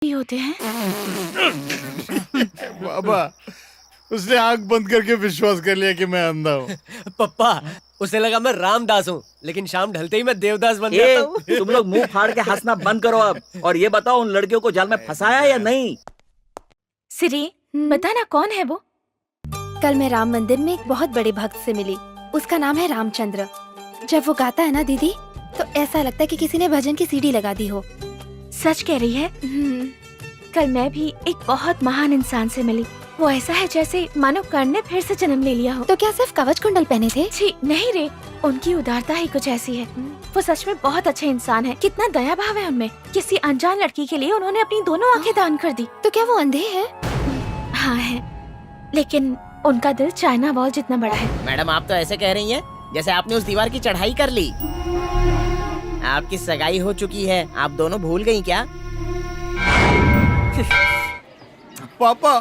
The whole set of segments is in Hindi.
होते हैं। बाबा, उसने आंख बंद करके विश्वास कर लिया कि मैं अंधा हूँ। पप्पा, उसे लगा मैं रामदास हूँ, लेकिन शाम ढलते ही मैं देवदास बन जाता हूँ। तुम लोग मुंह फाड़ के हंसना बंद करो अब, और ये बताओ उन लड़कियों को जाल में फंसाया या नहीं? सिरी, बता ना कौन है वो? कल मैं राम मंदिर में एक बहुत बड़े भक्त से मिली। उसका नाम है रामचंद्र। जब वो गाता है ना दीदी, तो ऐसा लगता है कि किसी ने भजन की सीडी लगा दी हो। सच कह रही है। कल मैं भी एक बहुत महान इंसान से मिली। वो ऐसा है जैसे मानो कर्ण ने फिर से जन्म ले लिया हो। तो क्या सिर्फ कवच कुंडल पहने थे? छी नहीं रे, उनकी उदारता ही कुछ ऐसी है। वो सच में बहुत अच्छे इंसान है। कितना दया भाव है उनमें। किसी अनजान लड़की के लिए उन्होंने अपनी दोनों आंखें दान कर दी। तो क्या वो अंधे हैं? हाँ है, लेकिन उनका दिल चाइना वॉल जितना बड़ा है। मैडम, आप तो ऐसे कह रही हैं जैसे आपने उस दीवार की चढ़ाई कर ली। आपकी सगाई हो चुकी है, आप दोनों भूल गई क्या? पापा,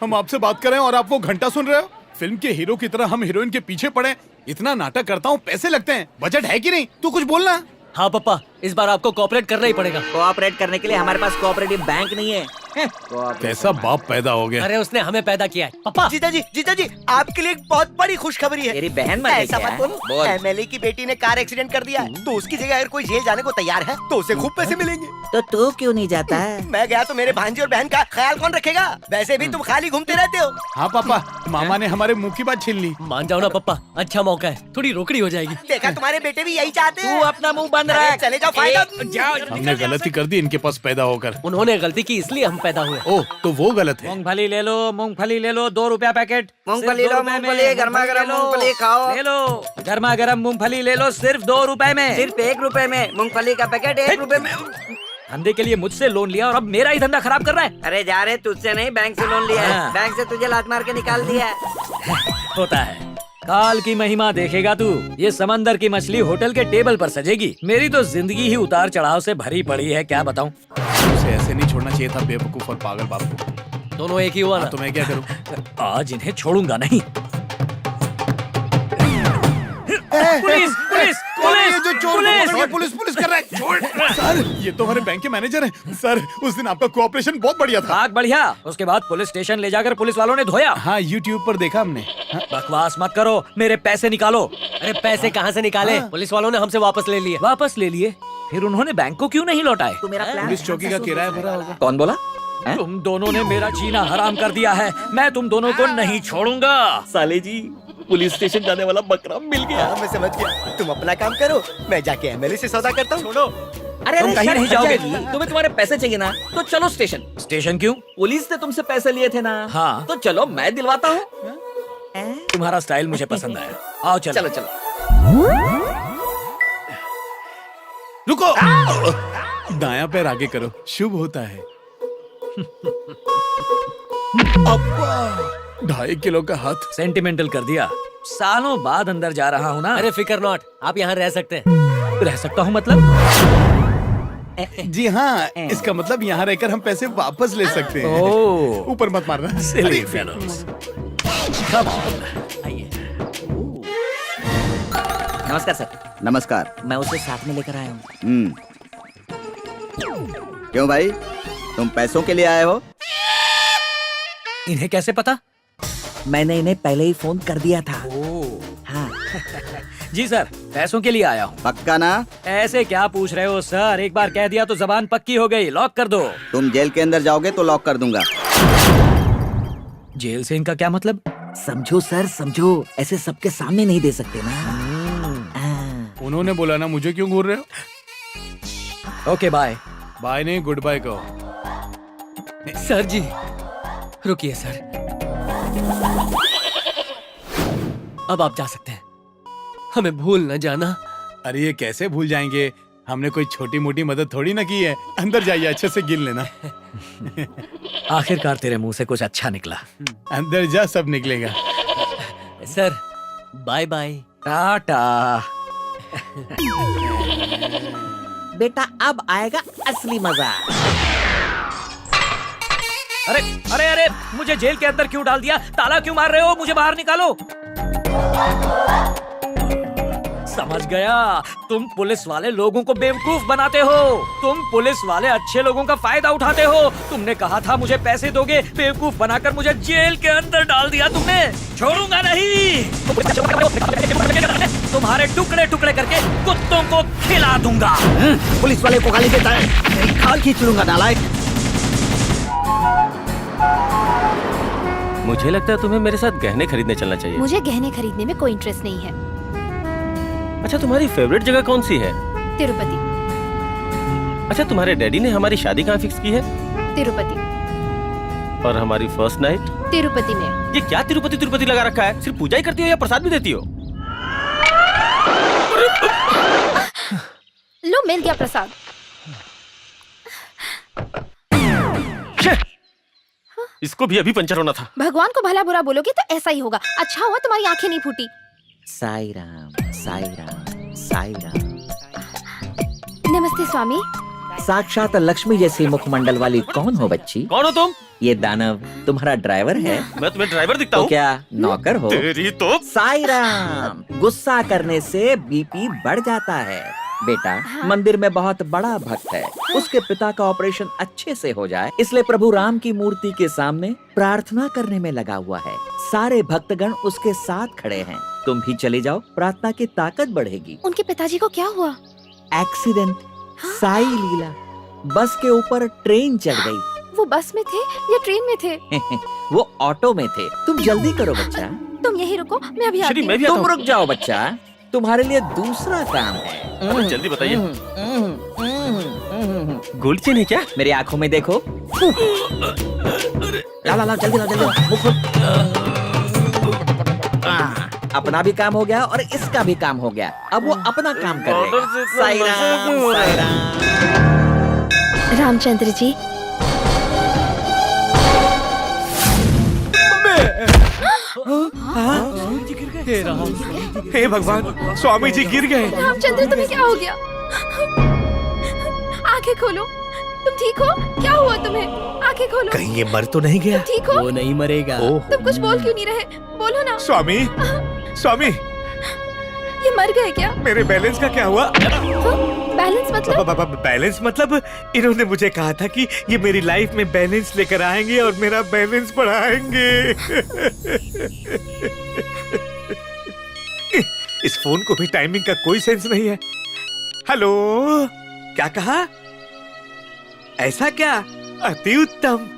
हम आपसे बात कर रहे हैं और आप वो घंटा सुन रहे हो? फिल्म के हीरो की तरह हम हीरोइन के पीछे पड़े। इतना नाटक करता हूँ, पैसे लगते हैं, बजट है कि नहीं? तू कुछ बोलना। हाँ पप्पा, इस बार आपको कोऑपरेट करना ही पड़ेगा। कोऑपरेट करने के लिए हमारे पास कोऑपरेटिव बैंक नहीं है। कैसा बाप पैदा हो गया। अरे उसने हमें पैदा किया है। पप्पा, जीजा जी, आपके लिए एक बहुत बड़ी खुशखबरी है। तेरी बहन मर गई ऐसा क्या? मत बोलो। बोल। एमएलए की बेटी ने कार एक्सीडेंट कर दिया है, तो उसकी जगह अगर कोई जेल जाने को तैयार है तो उसे खूब पैसे मिलेंगे। तो तू क्यों नहीं जाता है? मैं गया तो मेरे भांजे और बहन का ख्याल कौन रखेगा? वैसे भी तुम खाली घूमते रहते हो। हाँ पापा, मामा ने हमारे मुंह की बात छीन ली। मान जाओ ना पप्पा, अच्छा मौका है, थोड़ी रोकड़ी हो जाएगी। देखा, तुम्हारे बेटे भी यही चाहते हैं। तू अपना मुंह बंद रख। चले जाओ, फायदा। हमने गलती कर दी इनके पास पैदा होकर। उन्होंने गलती की इसलिए हम पैदा हुए। ओह, तो वो गलत है। मूंगफली ले लो, मूंगफली ले लो, 2 रुपया पैकेट। मूंगफली लो, मूंगफली, गर्मा-गर्म मूंगफली खाओ। ले लो, गर्मा गर्म मूंगफली ले लो, सिर्फ 2 रुपए में। सिर्फ 1 रुपए में मूंगफली का पैकेट 1 रुपए में। धंधे के लिए मुझसे लोन लिया और अब मेरा ही धंधा खराब कर रहा है। अरे जा रे, तुझसे नहीं, बैंक से लोन लिया है। हाँ। बैंक से तुझे लात मार के निकाल दिया है। होता है। काल की महिमा देखेगा तू। ये समंदर की मछली होटल के टेबल पर सजेगी। मेरी तो जिंदगी ही उतार चढ़ाव से भरी पड़ी है, क्या बताऊं। उसे ऐसे नहीं छोड़ना चाहिए था, बेवकूफ और पागल बाप को। दोनों एक ही हुआ ना। तो मैं क्या करूं? आज इन्हें छोड़ूंगा नहीं। पुलिस, पुलिस, ये जो चोर पुलिस, पकड़ के पुलिस कर रहा है। छोड़। सर, ये तो हमारे बैंक के मैनेजर हैं। सर, उस दिन आपका कोऑपरेशन बहुत बढ़िया था। भाग बढ़िया। उसके बाद पुलिस स्टेशन ले जाकर पुलिस वालों ने धोया। हाँ, YouTube पर देखा हमने। बकवास मत करो, मेरे पैसे निकालो। अरे पैसे कहाँ से निकाले? पुलिस वालों ने हमसे वापस ले लिए। वापस ले लिए? फिर उन्होंने बैंक को क्यों नहीं लौटाए? तू मेरा प्लान। पुलिस चौकी का किराया भरा होगा। कौन बोला? तुम दोनों ने मेरा जीना हराम कर दिया है। मैं तुम दोनों को नहीं छोड़ूंगा। साले जी, पुलिस स्टेशन जाने वाला बकरा मिल गया। मैं समझ गया। तुम अपना काम करो, मैं जाके एमएलए से सौदा करता हूँ। छोड़ो। अरे तुम कहीं नहीं जाओगे। तुम्हें तुम्हारे पैसे चाहिए ना, तो चलो स्टेशन। स्टेशन क्यों? पुलिस ने तुमसे पैसे लिए थे ना। हाँ। तो चलो, मैं दिलवाता हूँ। तुम्हारा स्टाइल मुझे पसंद आया। आओ चलो। चलो चलो। रुको। दायां पैर आगे करो, शुभ होता है। अब्बा, 2.5 किलो का हाथ। सेंटिमेंटल कर दिया। सालों बाद अंदर जा रहा हूँ ना। अरे फिकर नॉट, आप यहाँ रह सकते हैं। रह सकता हूँ मतलब? जी हाँ, इसका मतलब यहाँ रहकर हम पैसे वापस ले सकते हैं। ओह, ऊपर मत मारना। सिली फेलोज। Come on। नमस्कार सर। नमस्कार। मैं उसे साथ में लेकर आया हूँ। क्यों भाई, तुम पैसों के लिए आए हो? इन्हें कैसे पता? मैंने इन्हें पहले ही फोन कर दिया था। हाँ। जी सर, पैसों के लिए आया हूँ। पक्का ना? ऐसे क्या पूछ रहे हो सर? एक बार कह दिया तो जबान पक्की हो गई। लॉक कर दो। तुम जेल के अंदर जाओगे तो लॉक कर दूंगा। जेल से इनका क्या मतलब? समझो सर, समझो। ऐसे सबके सामने नहीं दे सकते ना। उन्होंने बोला ना, मुझे क्यों घूर रहे हो? Okay bye. बाय नहीं, गुड बाय कहो। सर जी, रुकिए सर। अब आप जा सकते हैं। हमें भूल न जाना। अरे ये कैसे भूल जाएंगे? हमने कोई छोटी मोटी मदद थोड़ी ना की है। अंदर जाइए, अच्छे से गिन लेना। आखिरकार तेरे मुंह से कुछ अच्छा निकला। अंदर जा, सब निकलेगा। Sir, bye bye. टाटा। बेटा, अब आएगा असली मजा। अरे अरे अरे, मुझे जेल के अंदर क्यों डाल दिया? ताला क्यों मार रहे हो? मुझे बाहर निकालो। समझ गया। तुम पुलिस वाले लोगों को बेवकूफ बनाते हो। तुम पुलिस वाले अच्छे लोगों का फायदा उठाते हो। तुमने कहा था मुझे पैसे दोगे, बेवकूफ बनाकर मुझे जेल के अंदर डाल दिया तुमने। छोड़ूंगा नहीं, तुम्हारे टुकड़े टुकड़े करके कुत्तों को खिला दूंगा। पुलिस वाले को गाली देता है, तेरी खाल खींच लूंगा नालायक। मुझे लगता है तुम्हें मेरे साथ गहने खरीदने चलना चाहिए। मुझे गहने खरीदने में कोई इंटरेस्ट नहीं है। अच्छा, तुम्हारी फेवरेट जगह कौन सी है? तिरुपति। अच्छा, तुम्हारे डैडी ने हमारी शादी कहाँ फिक्स की है? तिरुपति। और हमारी फर्स्ट नाइट? तिरुपति में। ये क्या तिरुपति तिरुपति लगा रखा है? सिर्फ पूजा ही करती हो या प्रसाद भी देती हो? लो, मिल गया प्रसाद। इसको भी अभी पंचर होना था। भगवान को भला बुरा बोलोगे तो ऐसा ही होगा। अच्छा हुआ तुम्हारी आंखें नहीं फूटी। साई राम, साई राम, साई राम। नमस्ते स्वामी। साक्षात लक्ष्मी जैसी मुखमंडल वाली कौन हो बच्ची? कौन हो तुम? ये दानव तुम्हारा ड्राइवर है? मैं तुम्हें ड्राइवर दिखता तो हूँ? क्या नौकर हो? तेरी तो। साई राम, गुस्सा करने से बीपी बढ़ जाता है। बेटा मंदिर में बहुत बड़ा भक्त है, उसके पिता का ऑपरेशन अच्छे से हो जाए इसलिए प्रभु राम की मूर्ति के सामने प्रार्थना करने में लगा हुआ है। सारे भक्तगण उसके साथ खड़े हैं। तुम भी चले जाओ, प्रार्थना की ताकत बढ़ेगी। उनके पिताजी को क्या हुआ? एक्सीडेंट, साई लीला। बस के ऊपर ट्रेन चढ़ गई। वो बस में थे या ट्रेन में थे? वो ऑटो में थे। तुम जल्दी करो बच्चा। तुम यहीं रुको, मैं अभी आती हूँ। तुम रुक जाओ बच्चा, तुम्हारे लिए दूसरा काम है। जल्दी बताइए। गोल्ड चेन है क्या? मेरी आंखों में देखो। ला ला ला, जल्दी ला, जल्दी ला। मुंह खोल। अपना भी काम हो गया और इसका भी काम हो गया। अब वो अपना काम कर लेगा। साई राम, साई राम। रामचंद्र जी। हे भगवान, स्वामी जी गिर गए। रामचंद्र, तुम्हें क्या हो गया? आंखें खोलो। तुम ठीक हो? क्या हुआ तुम्हें? आंखें खोलो। कहीं ये मर तो नहीं गया? तुम ठीक हो? वो नहीं मरेगा। तुम कुछ बोल क्यों नहीं रहे? बोलो ना। स्वामी, स्वामी, ये मर गए क्या? मेरे बैलेंस का क्या हुआ? बैलेंस मतलब? बैलेंस मतलब इन्होंने मुझे कहा था कि ये मेरी लाइफ में बैलेंस लेकर आएंगे और मेरा बैलेंस बढ़ाएंगे। इस फोन को भी टाइमिंग का कोई सेंस नहीं है। हेलो, क्या कहा? ऐसा क्या? अति उत्तम।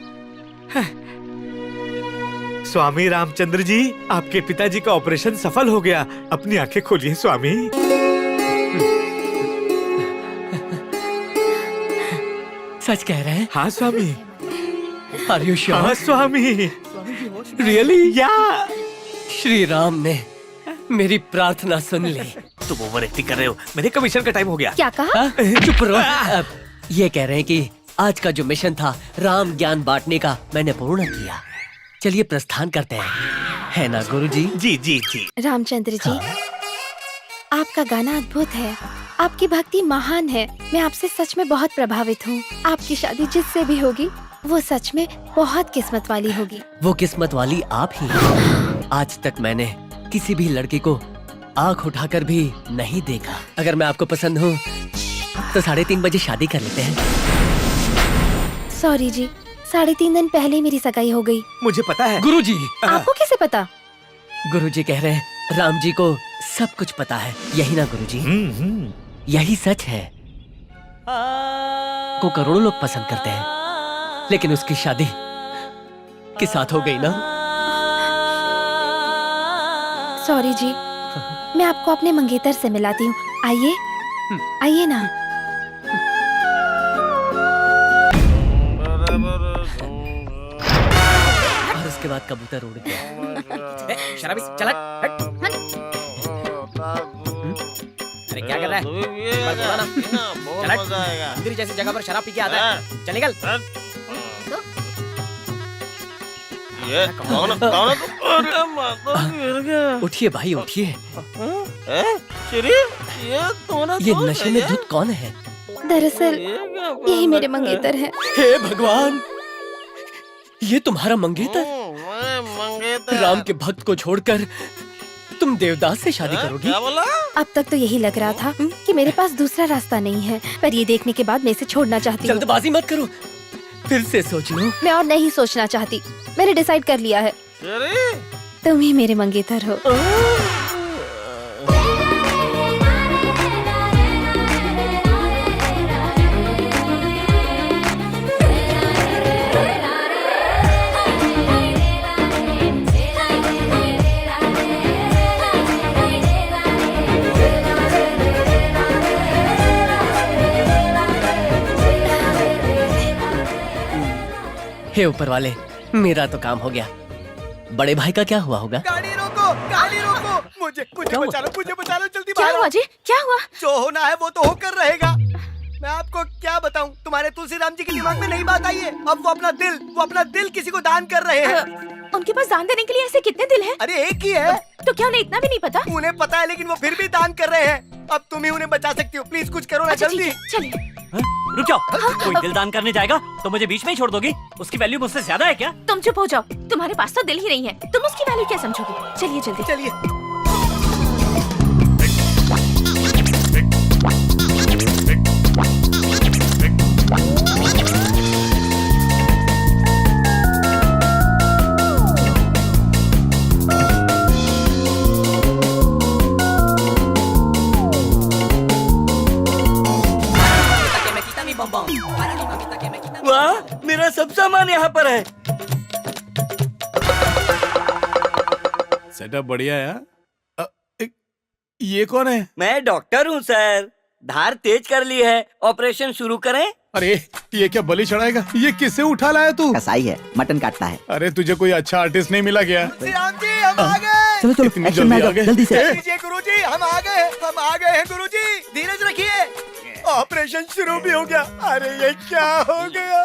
स्वामी रामचंद्र जी, आपके पिताजी का ऑपरेशन सफल हो गया। अपनी आंखें खोलिए स्वामी। सच कह रहे हैं? हाँ स्वामी। Are you sure? हाँ स्वामी। Really? या श्री राम ने मेरी प्रार्थना सुन ली। तुम ओवर एक्टिंग कर रहे हो। मेरे कमीशन का टाइम हो गया। क्या कहा? हाँ? चुप रहो। अब ये कह रहे हैं कि आज का जो मिशन था राम ज्ञान बांटने का, मैंने पूर्ण किया। चलिए प्रस्थान करते हैं, है ना गुरुजी? जी जी जी। रामचंद्र जी, आपका गाना अद्भुत है। आपकी भक्ति महान है। मैं आपसे सच में बहुत प्रभावित हूँ। आपकी शादी जिससे भी होगी वो सच में बहुत किस्मत वाली होगी। वो किस्मत वाली आप ही हैं। आज तक मैंने किसी भी लड़के को आंख उठाकर भी नहीं देखा। अगर मैं आपको पसंद हूँ तो 3:30 बजे शादी कर लेते हैं। सॉरी जी, 3.5 दिन पहले ही मेरी सगाई हो गई। मुझे पता है। गुरुजी, आपको कैसे पता? गुरुजी कह रहे हैं राम जी को सब कुछ पता है। यही ना गुरुजी? यही सच है। को करोड़ों लोग पसंद करते हैं, लेकिन उसकी शादी के साथ हो गई ना। सॉरी जी, मैं आपको अपने मंगेतर से मिलाती हूँ। आइए, आइए ना। और उसके बाद कबूतर उड़ गया। शराबी, चल हट। अरे क्या कर रहा है? बस बोला ना। चल हट। मंदिर जैसी जगह पर शराब पी के आता है। चल निकल। उठिए भाई, उठिए। ये नशे में धुत कौन है? दरअसल यही मेरे मंगेतर हैं। हे भगवान, ये तुम्हारा मंगेतर? राम के भक्त को छोड़कर तुम देवदास से शादी करोगी? क्या बोला? अब तक तो यही लग रहा था कि मेरे पास दूसरा रास्ता नहीं है, पर ये देखने के बाद मैं इसे छोड़ना चाहती हूँ। जल्दबाजी मत करो, फिर से सोच लो। मैं और नहीं सोचना चाहती, मैंने डिसाइड कर लिया है। अरे तुम ही मेरे मंगेतर हो। हे ऊपर वाले, मेरा तो काम हो गया। बड़े भाई का क्या हुआ होगा? गाड़ी रोको, गाड़ी रोको। मुझे बचा लो, मुझे बचा लो, जल्दी क्या बाहर हुआ आओ। जी? क्या हुआ? जो होना है वो तो होकर रहेगा। मैं आपको क्या बताऊं, तुम्हारे तुलसीराम जी के दिमाग में नहीं बात आई है। अब वो अपना दिल किसी को दान कर रहे हैं। उनके पास दान देने के लिए ऐसे कितने दिल हैं? अरे एक ही है। तो क्या उन्हें इतना भी नहीं पता? उन्हें पता है, लेकिन वो फिर भी दान कर रहे हैं। अब तुम ही उन्हें बचा सकती हो, प्लीज कुछ करो ना अच्छा ठीक जल्दी। है, चलिए। रुक जाओ, कोई दिल दान करने जाएगा तो मुझे बीच में ही छोड़ दोगी? उसकी वैल्यू मुझसे ज्यादा है क्या? तुम चुप हो जाओ, तुम्हारे पास तो दिल ही नहीं है, तुम उसकी वैल्यू क्या समझोगे? चलिए जल्दी। चलिए। वाह, मेरा सब सामान यहाँ पर है। सेटअप बढ़िया है। ये कौन है? मैं डॉक्टर हूँ सर, धार तेज कर ली है, ऑपरेशन शुरू करें? अरे ये क्या बलि चढ़ाएगा? ये किसे उठा लाया तू? कसाई है, मटन काटता है। अरे तुझे कोई अच्छा आर्टिस्ट नहीं मिला क्या? तुलसीराम जी हम आ गए। चलो चलो, इतनी एक्शन में आ जल्दी आ जाओ, गए? जल्दी से। लीजिए गुरुजी, हम आ गए हैं गुरुजी। धीरज रखिए, ऑपरेशन शुरू भी हो गया। अरे ये क्या हो गया?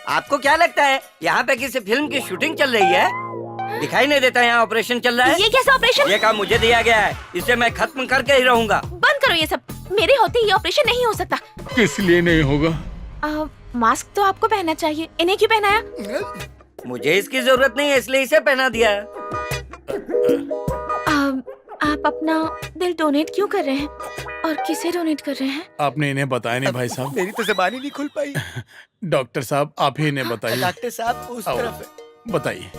आपको क्या लगता है यहाँ पे किसी फिल्म की शूटिंग चल रही है? दिखाई नहीं देता यहाँ ऑपरेशन चल रहा है? ये कैसा ऑपरेशन? ये काम मुझे दिया गया है, इसे मैं खत्म करके ही रहूंगा। बंद करो ये सब, मेरे होते ये ऑपरेशन नहीं हो सकता। किस लिए नहीं होगा? मास्क तो आपको पहनना चाहिए, इन्हें क्यों पहनाया? मुझे इसकी जरूरत नहीं है, इसलिए इसे पहना दिया। आप अपना दिल डोनेट क्यों कर रहे हैं और किसे डोनेट कर रहे हैं? आपने इन्हें बताया नहीं भाई साहब। मेरी तो ज़बान ही नहीं खुल पाई। डॉक्टर साहब आप ही इन्हें बताइए। डॉक्टर साहब उस आओ, तरफ है। बताइए।